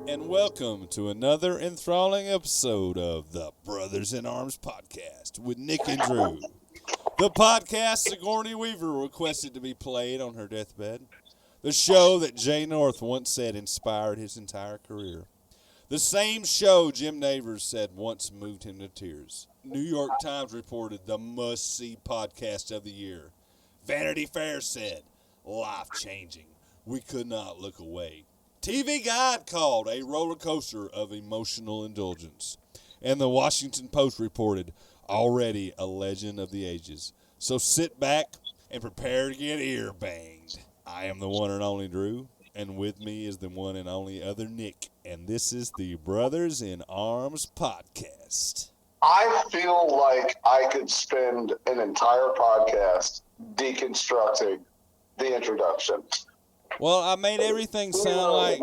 and welcome to another enthralling episode of the Brothers in Arms podcast with Nick and Drew. The podcast Sigourney Weaver requested to be played on her deathbed. The show that Jay North once said inspired his entire career. The same show Jim Navers said once moved him to tears. New York Times reported the must-see podcast of the year. Vanity Fair said, life-changing. We could not look away. TV Guide called a roller coaster of emotional indulgence. And the Washington Post reported, already a legend of the ages. So sit back and prepare to get ear banged. I am the one and only Drew, and with me is the one and only other Nick. And this is the Brothers in Arms podcast. I feel like I could spend an entire podcast deconstructing the introduction. Well, I made everything sound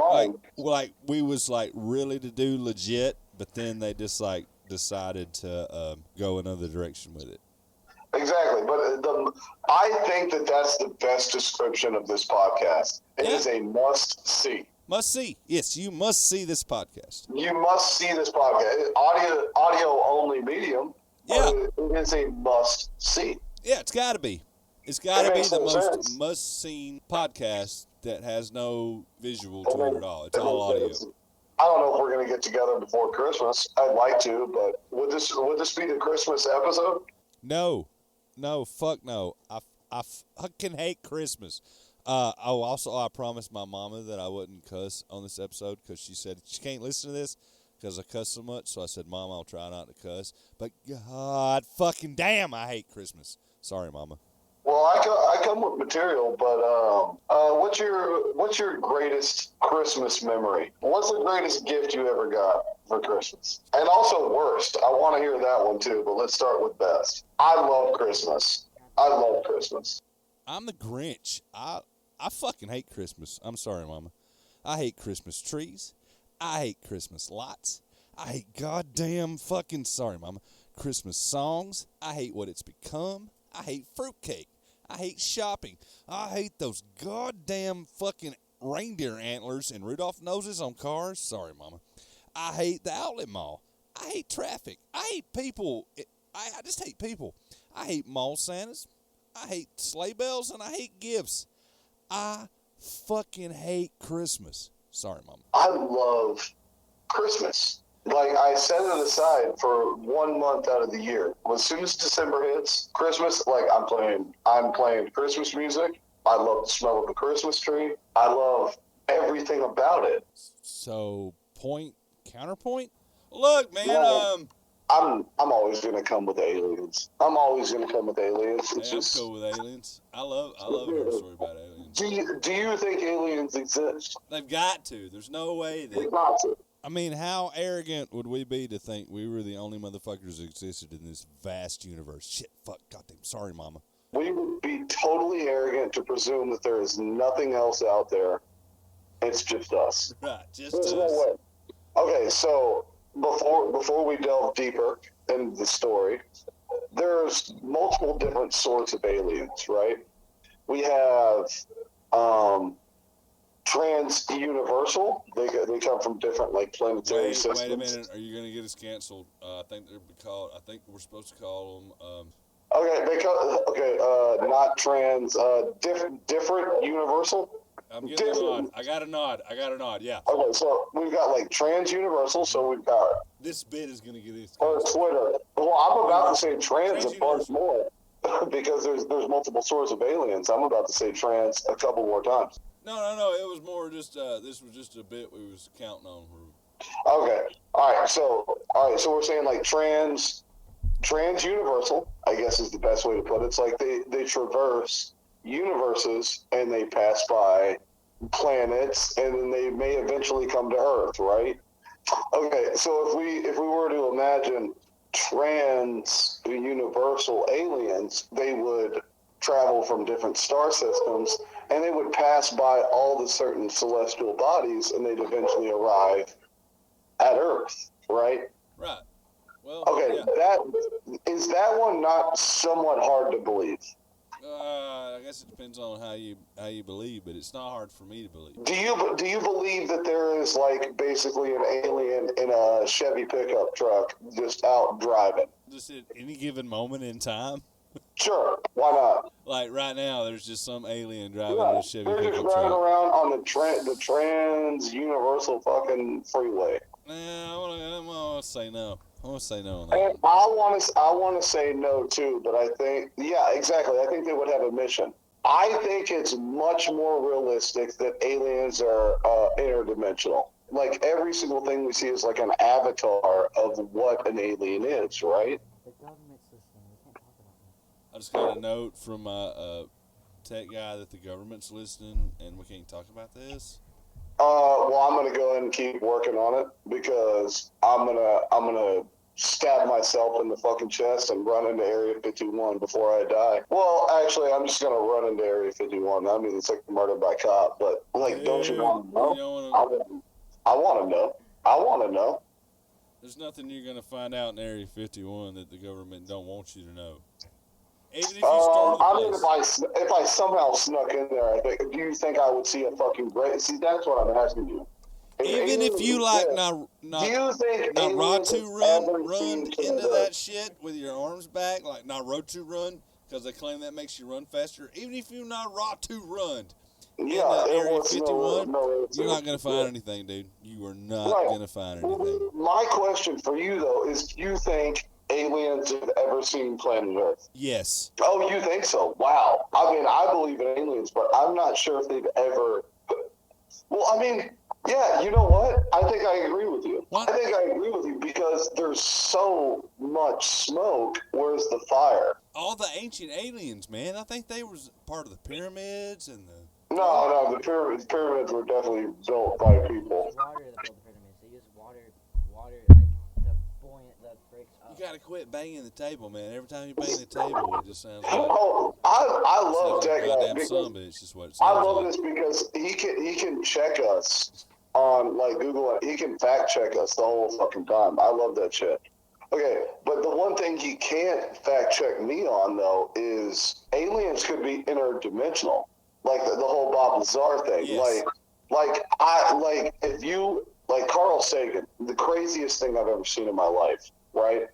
like we was like really to do legit, but then they just like decided to go another direction with it. Exactly, but I think that that's the best description of this podcast. It is a must-see. Must see. Yes, you must see this podcast. You must see this podcast. Audio-only medium. Yeah. It is a must-see. Yeah, it's got to be. It's got to be the most must-seen podcast that has no visual to it at all. It's all audio. I don't know if we're going to get together before Christmas. I'd like to, but would this be the Christmas episode? No, fuck no. I fucking hate Christmas. Also, I promised my mama that I wouldn't cuss on this episode because she said she can't listen to this because I cuss so much. So I said, Mom, I'll try not to cuss. But God fucking damn, I hate Christmas. Sorry, Mama. Well, I come with material, but what's your greatest Christmas memory? What's the greatest gift you ever got for Christmas? And also worst. I want to hear that one too, but let's start with best. I love Christmas. I'm the Grinch. I fucking hate Christmas. I'm sorry, Mama. I hate Christmas trees. I hate Christmas lights. I hate goddamn fucking, sorry, Mama, Christmas songs. I hate what it's become. I hate fruitcake. I hate shopping. I hate those goddamn fucking reindeer antlers and Rudolph noses on cars. Sorry, Mama. I hate the outlet mall. I hate traffic. I hate people. I just hate people. I hate mall Santas. I hate sleigh bells, and I hate gifts. I fucking hate Christmas. Sorry, Mama. I love Christmas. Like, I set it aside for 1 month out of the year. As soon as December hits, Christmas, like, I'm playing Christmas music. I love the smell of a Christmas tree. I love everything about it. So, counterpoint? Look, man, I'm always gonna come with aliens. I'm cool with aliens. I love hearing a story about aliens. Do you think aliens exist? They've got to. There's no way They've got to. I mean, how arrogant would we be to think we were the only motherfuckers that existed in this vast universe? Shit, fuck, goddamn, sorry, Mama. We would be totally arrogant to presume that there is nothing else out there. It's just us. Right, just There's us. no way. Okay, so before we delve deeper into the story, there's multiple different sorts of aliens, right? We have trans-universal. They come from different like planetary systems. Wait a minute. Are you going to get us canceled? I think we're supposed to call them. Not trans. Different universal. I'm getting a nod. I got a nod. Yeah. Okay, so we've got like trans-universal. So we've got. This bit is going to get us. Or Twitter. Well, I'm about to say trans a bunch more because there's multiple sorts of aliens. I'm about to say trans a couple more times. No. It was more just this was just a bit we was counting on. Okay. All right. So we're saying like trans-universal, I guess is the best way to put it. It's like they traverse universes and they pass by planets and then they may eventually come to Earth, right? Okay. So if we were to imagine trans-universal aliens, they would travel from different star systems and they would pass by all the certain celestial bodies and they'd eventually arrive at Earth, right? Right. Well, okay, yeah. That one not somewhat hard to believe? I guess it depends on how you believe, but it's not hard for me to believe. Do you believe that there is like basically an alien in a Chevy pickup truck just out driving? Just at any given moment in time? Sure, why not? Like right now, there's just some alien driving a Chevy they're pickup just driving truck. around on the trans universal fucking freeway. Nah, I'm gonna say no. I'm gonna say no on that. And I want to say no too, but I think exactly. I think they would have a mission. I think it's much more realistic that aliens are interdimensional. Like every single thing we see is like an avatar of what an alien is, right? The government's listening. We can't talk about that. I just got a note from my tech guy that the government's listening and we can't talk about this. Well, I'm gonna go ahead and keep working on it because I'm gonna stab myself in the fucking chest and run into Area 51 before I die. Well, actually, I'm just gonna run into Area 51. I mean, it's like murder by cop, but like, don't you want to know? I want to know. I want to know. There's nothing you're gonna find out in Area 51 that the government don't want you to know. Even if you start I mean, if I somehow snuck in there, do you think I would see a fucking great? See, that's what I'm asking you. Even if you like do you think Naruto run into that shit with your arms back, like Naruto run, because they claim that makes you run faster. Even if you Naruto run Area 51, you're not gonna find anything, dude. You are not gonna find anything. My question for you though is: do you think aliens have ever seen planet Earth? Yes. Oh, you think so? Wow. I mean, I believe in aliens, but I'm not sure if they've ever. Well, I mean, yeah, you know what? I think I agree with you. What? I think I agree with you because there's so much smoke. Where's the fire? All the ancient aliens, man. I think they was part of the pyramids and the. No, the pyramids were definitely built by people. Water that built the pyramids. They use water like the buoyant that breaks up. You gotta quit banging the table, man. Every time you bang the table, it just sounds like. Oh, I love tech goddamn because son, but it's just what it I sounds love like. this because he can check us on like Google. He can fact check us the whole fucking time. I love that shit. Okay, but the one thing he can't fact check me on though is aliens could be interdimensional, like the whole Bob Lazar thing. Yes. Like if you like Carl Sagan, the craziest thing I've ever seen in my life, right?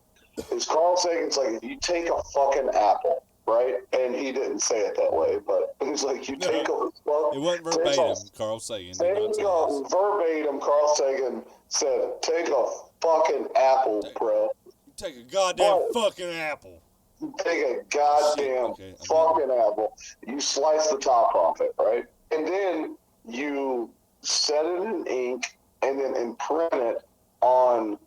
Is Carl Sagan's like, if you take a fucking apple, right? And he didn't say it that way, but he was like, It wasn't verbatim, Carl Sagan. Verbatim, Carl Sagan said, take a fucking apple, bro. You take a goddamn fucking apple. Take a goddamn fucking apple. You slice the top off it, right? And then you set it in ink and then imprint it on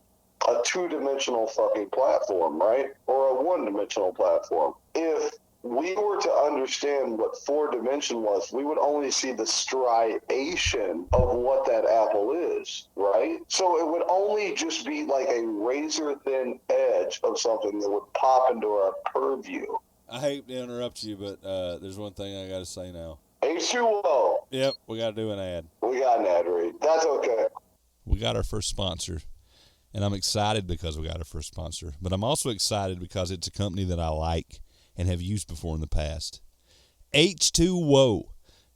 a two-dimensional fucking platform, right? Or a one-dimensional platform. If we were to understand what four-dimension was, we would only see the striation of what that apple is, right? So it would only just be like a razor-thin edge of something that would pop into our purview. I hate to interrupt you, but there's one thing I got to say now. H2O. Yep, we got to do an ad. We got an ad read. That's okay. We got our first sponsor, and I'm excited because we got our first sponsor, but I'm also excited because it's a company that I like and have used before in the past. H2O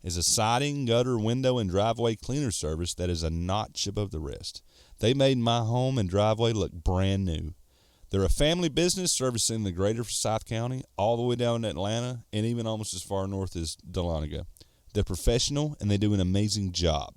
is a siding, gutter, window, and driveway cleaner service that is a notch above the rest. They made my home and driveway look brand new. They're a family business servicing the greater Forsyth County, all the way down to Atlanta, and even almost as far north as Dahlonega. They're professional, and they do an amazing job.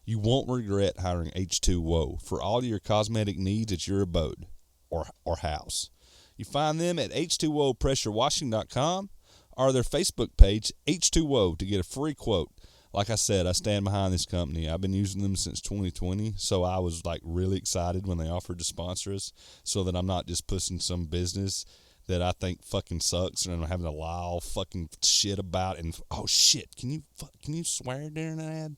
You won't regret hiring H2O for all your cosmetic needs at your abode or house. You find them at h2opressurewashing.com or their Facebook page, H2O, to get a free quote. Like I said, I stand behind this company. I've been using them since 2020, so I was like really excited when they offered to sponsor us so that I'm not just pushing some business that I think fucking sucks and I'm having to lie all fucking shit about. And oh shit, can you swear during an ad?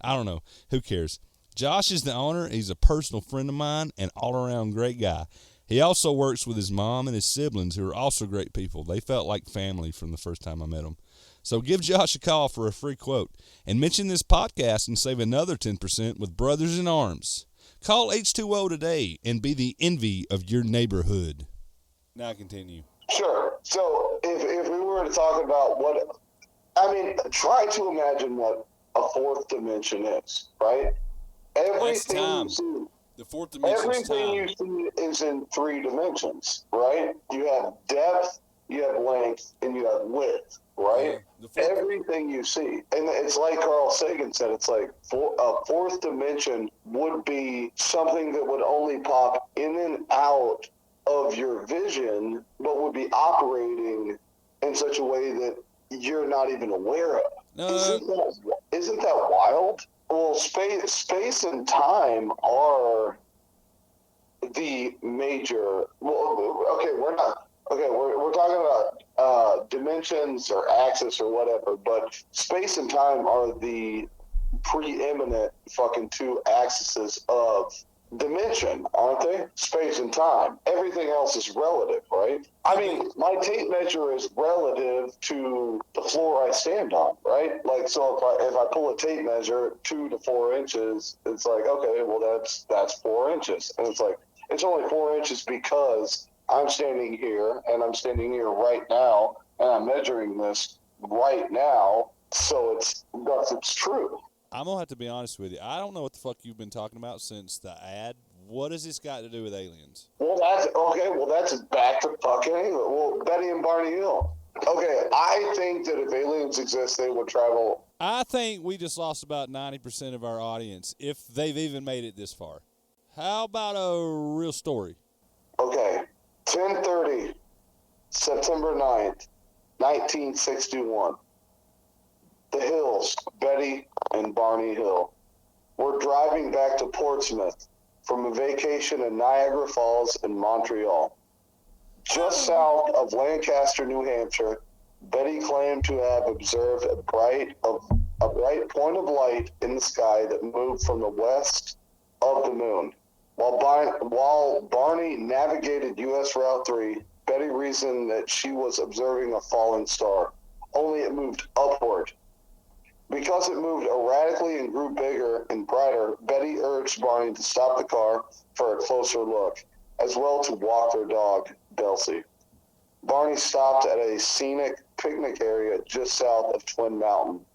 I don't know. Who cares? Josh is the owner. He's a personal friend of mine and all-around great guy. He also works with his mom and his siblings, who are also great people. They felt like family from the first time I met them. So give Josh a call for a free quote and mention this podcast and save another 10% with Brothers in Arms. Call H2O today and be the envy of your neighborhood. Now continue. Sure. So if we were to talk about what I mean, try to imagine what a fourth dimension is, right? That's Everything time. you see, The fourth dimension's everything time. you see is in 3 dimensions, right? You have depth, you have length, and you have width, right? The fourth, Everything you see, and it's like Carl Sagan said, it's like a fourth dimension would be something that would only pop in and out of your vision, but would be operating in such a way that you're not even aware of. no, Isn't that wild? Well, space and time are the major. Well, okay, we're not. Okay, we're talking about dimensions or axis or whatever, but space and time are the preeminent fucking 2 axes of dimension, aren't they? Space and time. Everything else is relative, right? I mean, my tape measure is relative to the floor I stand on, right? Like, so if I pull a tape measure 2 to 4 inches, it's like, okay, well that's 4 inches, and it's like it's only 4 inches because I'm standing here and I'm standing here right now and I'm measuring this right now, so it's true. I'm gonna have to be honest with you. I don't know what the fuck you've been talking about since the ad. What has this got to do with aliens? Well, that's okay. Well, that's back to fucking England. Well, Betty and Barney Hill. Okay, I think that if aliens exist, they would travel. I think we just lost about 90% of our audience, if they've even made it this far. How about a real story? Okay, 10:30, September 9th, 1961. The Hills, Betty and Barney Hill, were driving back to Portsmouth from a vacation in Niagara Falls in Montreal. Just south of Lancaster, New Hampshire, Betty claimed to have observed a bright point of light in the sky that moved from the west of the moon. While Barney navigated U.S. Route 3, Betty reasoned that she was observing a falling star, only it moved upward. Because it moved erratically and grew bigger and brighter, Betty urged Barney to stop the car for a closer look, as well to walk their dog, Delcy. Barney stopped at a scenic picnic area just south of Twin Mountain.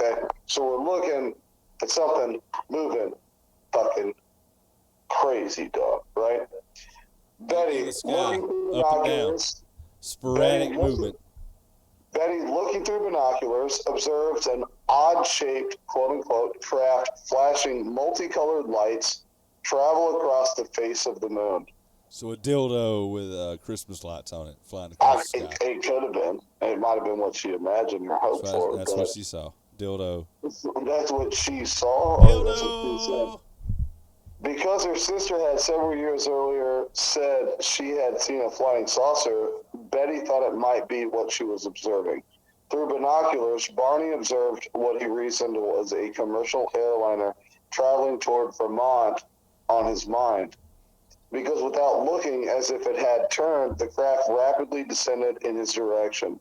Okay, so we're looking at something moving fucking crazy, dog, right? Betty, In the sky, looking through up and down, binoculars, sporadic movement. Betty, looking through binoculars, observed an odd-shaped, quote-unquote, craft flashing multicolored lights travel across the face of the moon. So a dildo with Christmas lights on it flying across the sky. It could have been. It might have been what she imagined or hoped for. That's what she saw. Dildo. That's what she saw? Dildo! Or that's what she said? Because her sister had several years earlier said she had seen a flying saucer, Betty thought it might be what she was observing. Through binoculars, Barney observed what he reasoned was a commercial airliner traveling toward Vermont on his mind. Because without looking as if it had turned, the craft rapidly descended in his direction.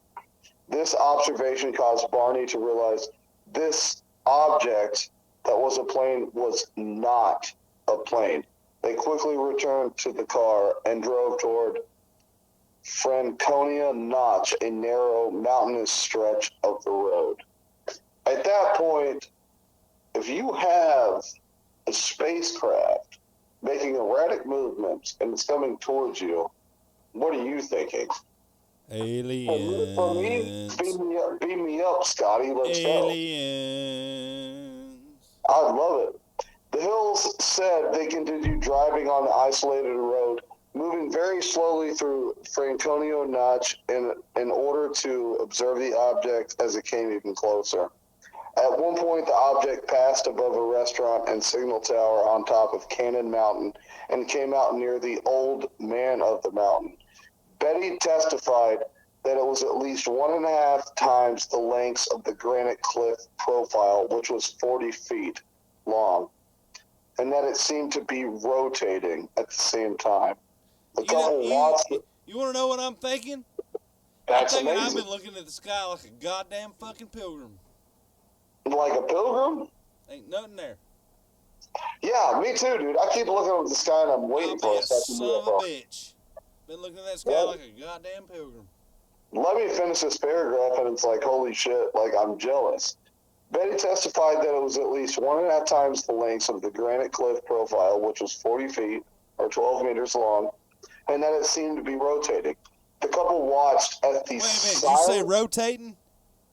This observation caused Barney to realize this object that was a plane was not a plane. They quickly returned to the car and drove toward Franconia Notch, a narrow mountainous stretch of the road. At that point, if you have a spacecraft making erratic movements and it's coming towards you, what are you thinking? Aliens. For me, beam me up, Scotty. Let's go. Aliens. I love it. The Hills said they continued driving on the isolated road, moving very slowly through Franconia Notch in order to observe the object as it came even closer. At one point, the object passed above a restaurant and signal tower on top of Cannon Mountain and came out near the old man of the mountain. Betty testified that it was at least 1.5 times the lengths of the granite cliff profile, which was 40 feet long, and that it seemed to be rotating at the same time. You want to know what I'm thinking? That's I'm thinking amazing. I've been looking at the sky like a goddamn fucking pilgrim. Like a pilgrim? Ain't nothing there. Yeah, me too, dude. I keep looking up at the sky and I'm waiting for a second son of a bitch. Been looking at that sky like a goddamn pilgrim. Let me finish this paragraph, and it's like, holy shit, like, I'm jealous. Betty testified that it was at least 1.5 times the length of the granite cliff profile, which was 40 feet or 12 meters long, and that it seemed to be rotating. The couple watched at the Wait a minute, you say rotating?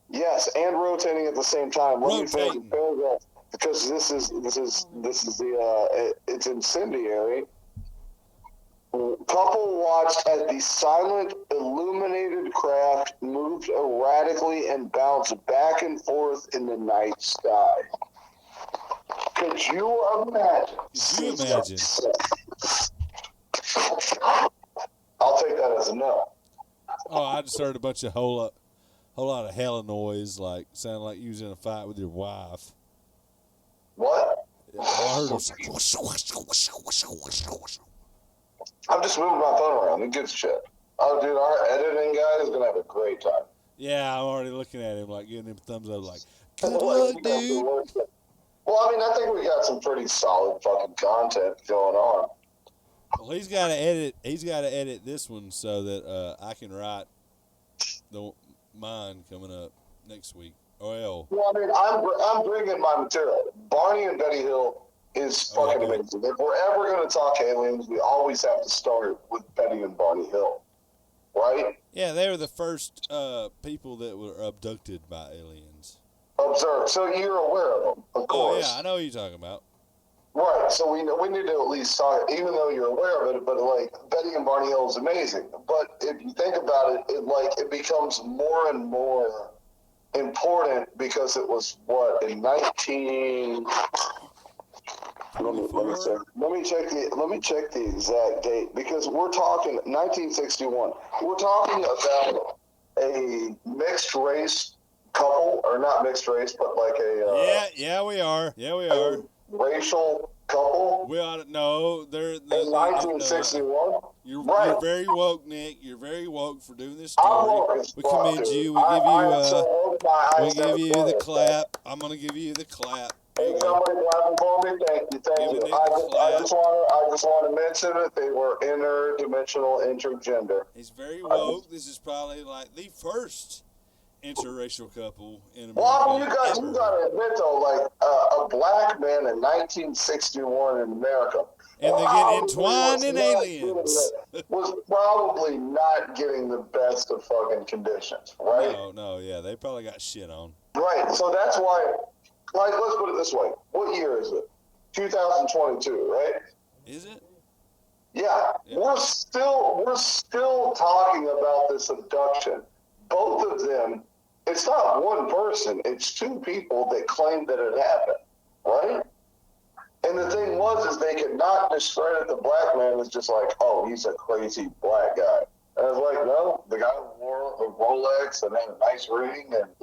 Yes, and rotating at the same time. Let me finish the Rotating. paragraph because this is the it's incendiary. Couple watched as the silent, illuminated craft moved erratically and bounced back and forth in the night sky. Could you imagine? Could you imagine? I'll take that as a no. Oh, I just heard a bunch of whole lot of hella noise, like sounded like you was in a fight with your wife. What? I heard it. I'm just moving my phone around. It gets shit. Oh, dude, our editing guy is gonna have a great time. Yeah, I'm already looking at him, like giving him a thumbs up, like, good luck, dude. Well, I mean, I think we got some pretty solid fucking content going on. Well, he's got to edit. He's got to edit this one so that I can write mine coming up next week. Well, I mean, I'm bringing my material. Barney and Betty Hill is fucking amazing. If we're ever going to talk aliens, we always have to start with Betty and Barney Hill, right? Yeah, they were the first people that were abducted by aliens. Observe. So you're aware of them, of course. Oh yeah, I know what you're talking about. Right. So we need to at least talk, even though you're aware of it. But like Betty and Barney Hill is amazing. But if you think about it, it becomes more and more important because it was what in 19. Let me check the exact date because we're talking 1961. We're talking about a mixed race couple, or not mixed race, but like a yeah, we are. racial couple. We ought to know they're in 1961. You're very woke, Nick. You're very woke for doing this I'm story. woke as We fuck, commend dude. you. We give you the clap. I'm gonna give you the clap. Hey, somebody clapping for me. Thank you. I just want to mention that they were interdimensional, intergender. He's very woke. This is probably like the first interracial couple in America. Well, I mean, you got to admit though, like a black man in 1961 in America, and they get entwined in aliens. Was probably not getting the best of fucking conditions, right? No, yeah, they probably got shit on. Right. So that's why. Like, let's put it this way. What year is it? 2022, right? Is it? Yeah. We're still talking about this abduction. Both of them, it's not one person, it's two people that claim that it happened, right? And the thing is they could not discredit the black man as just like, oh, he's a crazy black guy. And I was like, no, the guy wore a Rolex and had a nice ring, and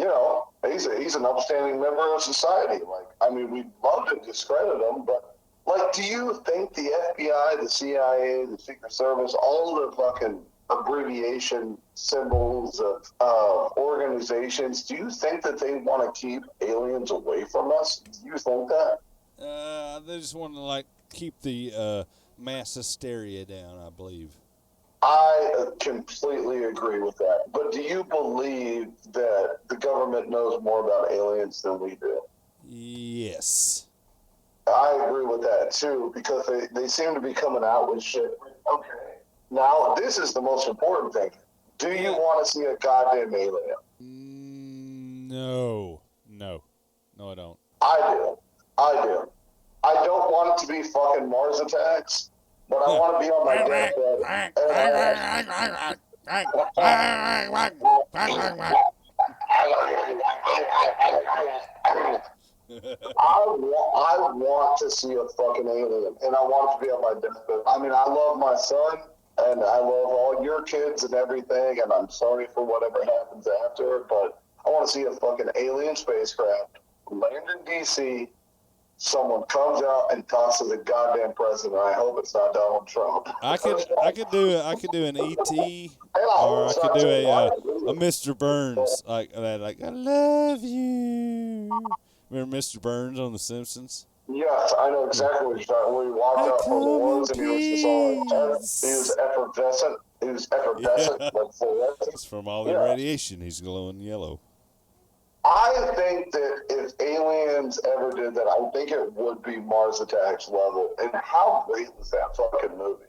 he's an upstanding member of society. Like, I mean, we'd love to discredit him, but like, do you think the FBI, the CIA, the Secret Service, all the fucking abbreviation symbols of organizations, do you think that they want to keep aliens away from us? Do you think that? They just want to like keep the mass hysteria down, I believe. I completely agree with that. But do you believe that the government knows more about aliens than we do? Yes. I agree with that, too, because they seem to be coming out with shit. Okay. Now, this is the most important thing. Do you want to see a goddamn alien? No, I don't. I do. I don't want it to be fucking Mars attacks. But I want to be on my deathbed. I want to see a fucking alien, and I want it to be on my deathbed. I mean, I love my son, and I love all your kids and everything, and I'm sorry for whatever happens after, but I want to see a fucking alien spacecraft land in D.C., someone comes out and talks to the goddamn president. I hope it's not Donald Trump. I could do an ET, or I could do a Mr. Burns like that. Like, I love you. Remember Mr. Burns on The Simpsons? Yes, I know exactly what you're talking about. When he walked out from the woods and he was just all intense. He was effervescent. who's effervescent, Yeah. like fluorescent. It's from all the Yeah. radiation. He's glowing yellow. I think that if aliens ever did that, I think it would be Mars Attacks level. And how great was that fucking movie?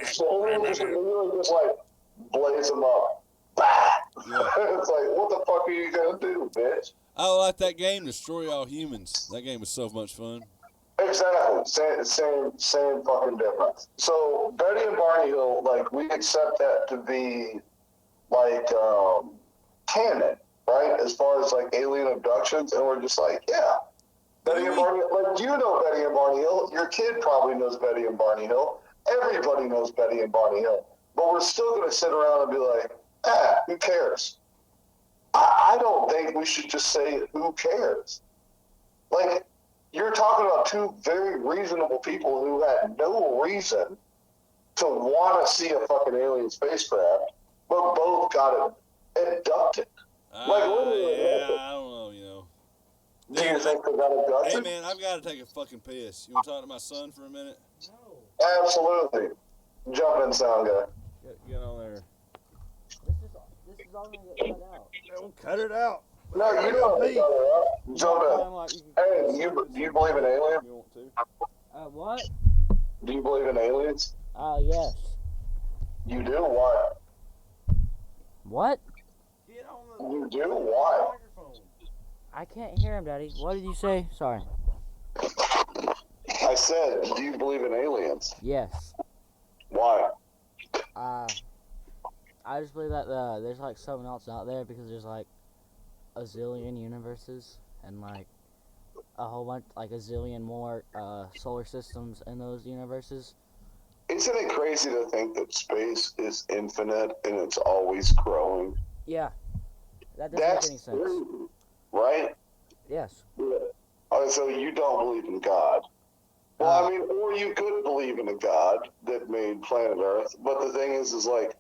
So aliens just literally just like blaze them up. Bah! Yeah. It's like, what the fuck are you gonna do, bitch? I like that game, Destroy All Humans. That game was so much fun. Exactly. Same fucking difference. So Betty and Barney Hill, like, we accept that to be like canon, right? As far as like alien abductions, and we're just like, yeah. Betty and Barney, like, you know Betty and Barney Hill. Your kid probably knows Betty and Barney Hill. Everybody knows Betty and Barney Hill. But we're still going to sit around and be like, who cares? I don't think we should just say, who cares? Like, you're talking about two very reasonable people who had no reason to want to see a fucking alien spacecraft, but both got it abducted. Like, literally, Yeah, I don't know, you know. do you think they got abducted? Hey, man, I've got to take a fucking piss. You want to talk to my son for a minute? No. Absolutely. Jump in, sound guy. Get on there. This is all gonna get cut out. Don't cut it out. No, you don't. Jump in. Hey, do you believe in aliens? You want to? What? Do you believe in aliens? Yes. You do? Why? What? Get on You do? Why? microphone. I can't hear him, Daddy. What did you say? Sorry. I said, do you believe in aliens? Yes. Why? I just believe that there's like something else out there because there's like a zillion universes and like a whole bunch, like a zillion more solar systems in those universes. Isn't it crazy to think that space is infinite and it's always growing? Yeah. That doesn't That's make any sense. crazy, right? Yes. So you don't believe in God. Well, I mean, or you could believe in a God that made planet Earth, but the thing is like,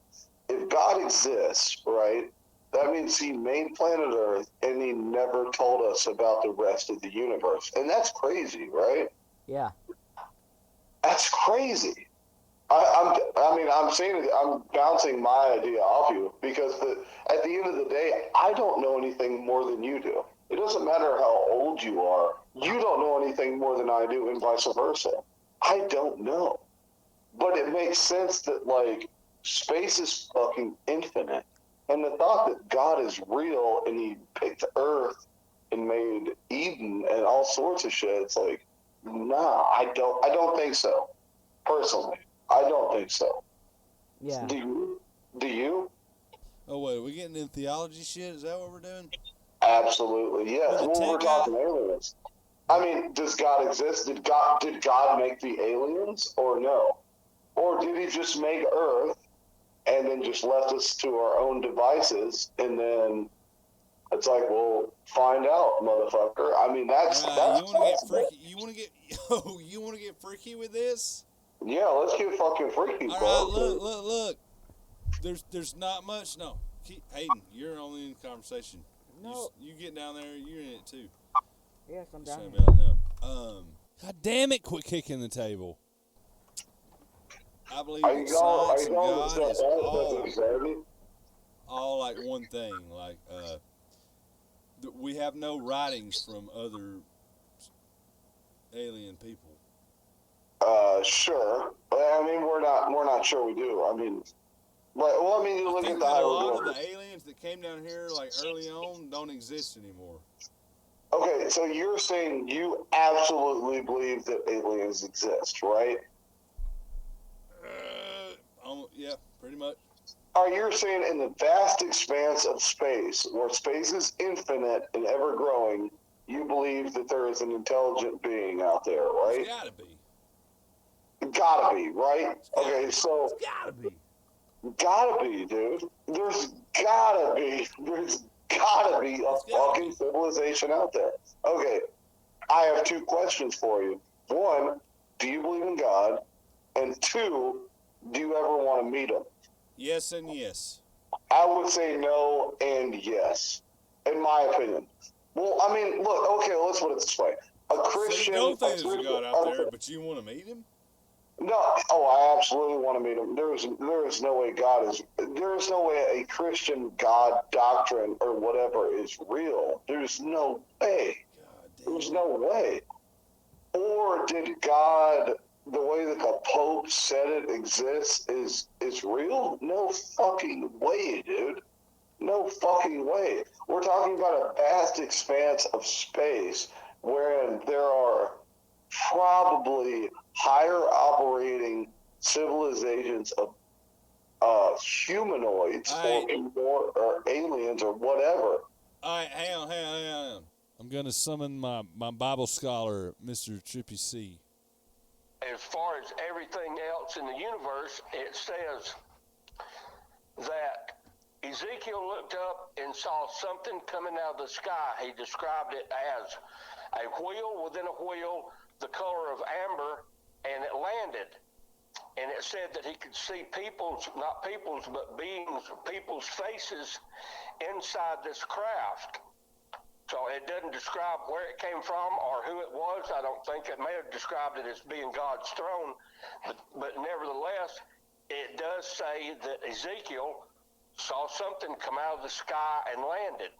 if God exists, right, that means he made planet Earth and he never told us about the rest of the universe. And that's crazy, right? Yeah. That's crazy. I'm saying it, I'm bouncing my idea off you because at the end of the day, I don't know anything more than you do. It doesn't matter how old you are. You don't know anything more than I do and vice versa. I don't know. But it makes sense that, like, space is fucking infinite. And the thought that God is real and he picked Earth and made Eden and all sorts of shit, it's like, nah, I don't think so. Personally, I don't think so. Yeah. Do you? Oh, wait, are we getting into theology shit? Is that what we're doing? Absolutely, yes. Well, Well, we're talking aliens. I mean, does God exist? Did God make the aliens or no? Or did he just make Earth and then just left us to our own devices and then it's like, well, find out, motherfucker. I mean, that's you want to get freaky? You want to get freaky with this? Yeah, let's get fucking freaky, All bro. right, look. There's not much. No, Hayden, you're only in the conversation. No. You get down there. You're in it too. Yes, I'm down Shut here. up now. God damn it! Quit kicking the table. I believe that science and God is all like one thing. Like we have no writings from other alien people. Sure. I mean, we're not sure we do. I mean, well, I mean, you look at the a lot of hieroglyphs. the aliens that came down here like early on don't exist anymore. Okay, so you're saying you absolutely believe that aliens exist, right? Yeah, pretty much. Are you saying in the vast expanse of space, where space is infinite and ever growing, you believe that there is an intelligent being out there, right? It's gotta be. Gotta be, right? Okay, so It's gotta be. gotta be, dude. There's gotta be a fucking civilization out there. Okay, I have two questions for you. One, do you believe in God? And two, do you ever want to meet him? Yes and yes. I would say no and yes, in my opinion. Well, I mean, look, okay, let's put it this way. A Christian... So you don't think there's a God out there, but you want to meet him? No, oh, I absolutely want to meet him. There is no way there is no way a Christian God doctrine or whatever is real. There's no way. There's no way. Or did God, the way that the Pope said it exists, is real? No fucking way, dude. No fucking way. We're talking about a vast expanse of space wherein there are probably higher operating civilizations of humanoids or aliens or whatever. All right, hang on. I'm going to summon my Bible scholar, Mr. Trippy C. As far as everything else in the universe, it says that Ezekiel looked up and saw something coming out of the sky. He described it as a wheel within a wheel, the color of amber, and it landed. And it said that he could see not people's, but people's faces inside this craft. So it doesn't describe where it came from or who it was. I don't think it may have described it as being God's throne. But nevertheless, it does say that Ezekiel saw something come out of the sky and landed.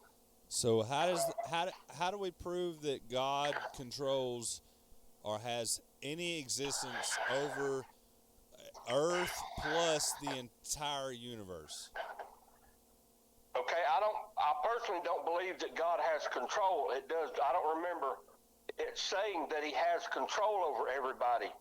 So how do we prove that God controls or has any existence over Earth plus the entire universe? Okay, I personally don't believe that God has control. I don't remember it saying that he has control over everybody.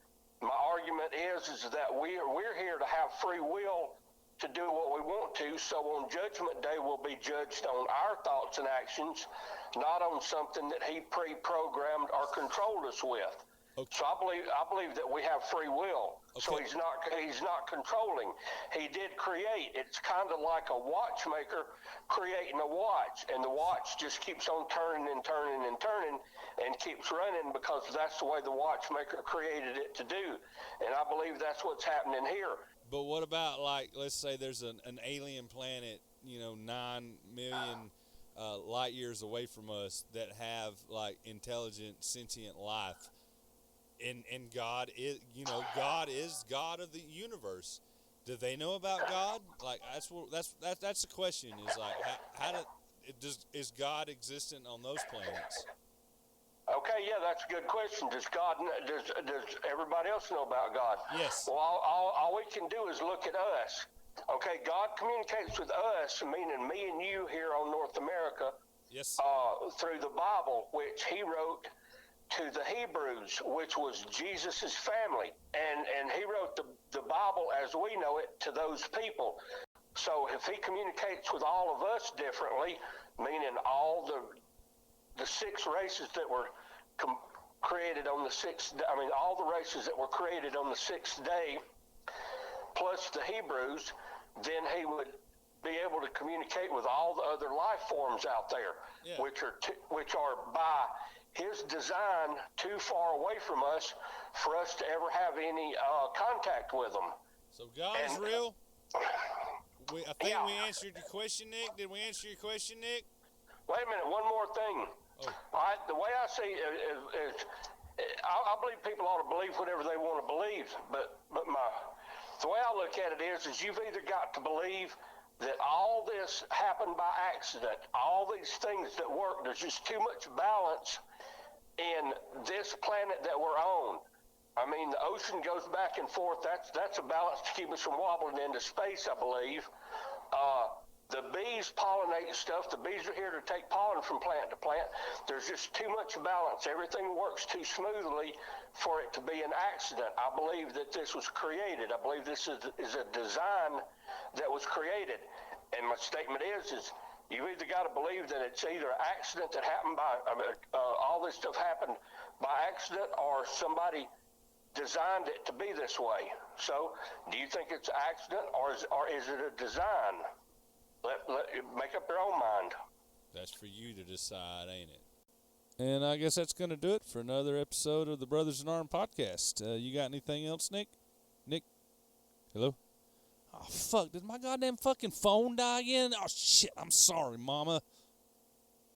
My argument is that we're here to have free will to do what we want to, so on Judgment Day we'll be judged on our thoughts and actions, not on something that he pre-programmed or controlled us with. Okay. So I believe that we have free will. Okay. So he's not controlling. He did create. It's kind of like a watchmaker creating a watch, and the watch just keeps on turning and turning and turning and keeps running because that's the way the watchmaker created it to do. And I believe that's what's happening here. But what about, like, let's say there's an alien planet, 9 million light years away from us that have, like, intelligent, sentient life. And God is, God is God of the universe. Do they know about God? Like, that's the question. Is like, is God existent on those planets? Okay, yeah, that's a good question. Does everybody else know about God? Yes. Well, all we can do is look at us. Okay, God communicates with us, meaning me and you here on North America. Yes. Through the Bible, which he wrote to the Hebrews, which was Jesus's family, and he wrote the Bible as we know it to those people. So if he communicates with all of us differently, meaning all the six races that were created on the sixth, all the races that were created on the sixth day, plus the Hebrews, then he would be able to communicate with all the other life forms out there, yeah, which are by his design too far away from us for us to ever have any contact with them. So God is real? I think we answered your question, Nick. Did we answer your question, Nick? Wait a minute, one more thing. Oh. All right, the way I see it is I believe people ought to believe whatever they want to believe, but the way I look at it is you've either got to believe that all this happened by accident, all these things that work, there's just too much balance in this planet that we're on. I mean, the ocean goes back and forth. That's a balance to keep us from wobbling into space, I believe. The bees pollinate stuff. The bees are here to take pollen from plant to plant. There's just too much balance. Everything works too smoothly for it to be an accident. I believe that this was created. I believe this is a design that was created. And my statement is you've either got to believe that it's either an accident that happened all this stuff happened by accident, or somebody designed it to be this way. So, do you think it's an accident, or is it a design? Make up your own mind. That's for you to decide, ain't it? And I guess that's going to do it for another episode of the Brothers in Arms podcast. You got anything else, Nick? Nick? Hello? Oh, fuck. Did my goddamn fucking phone die again? Oh, shit. I'm sorry, Mama.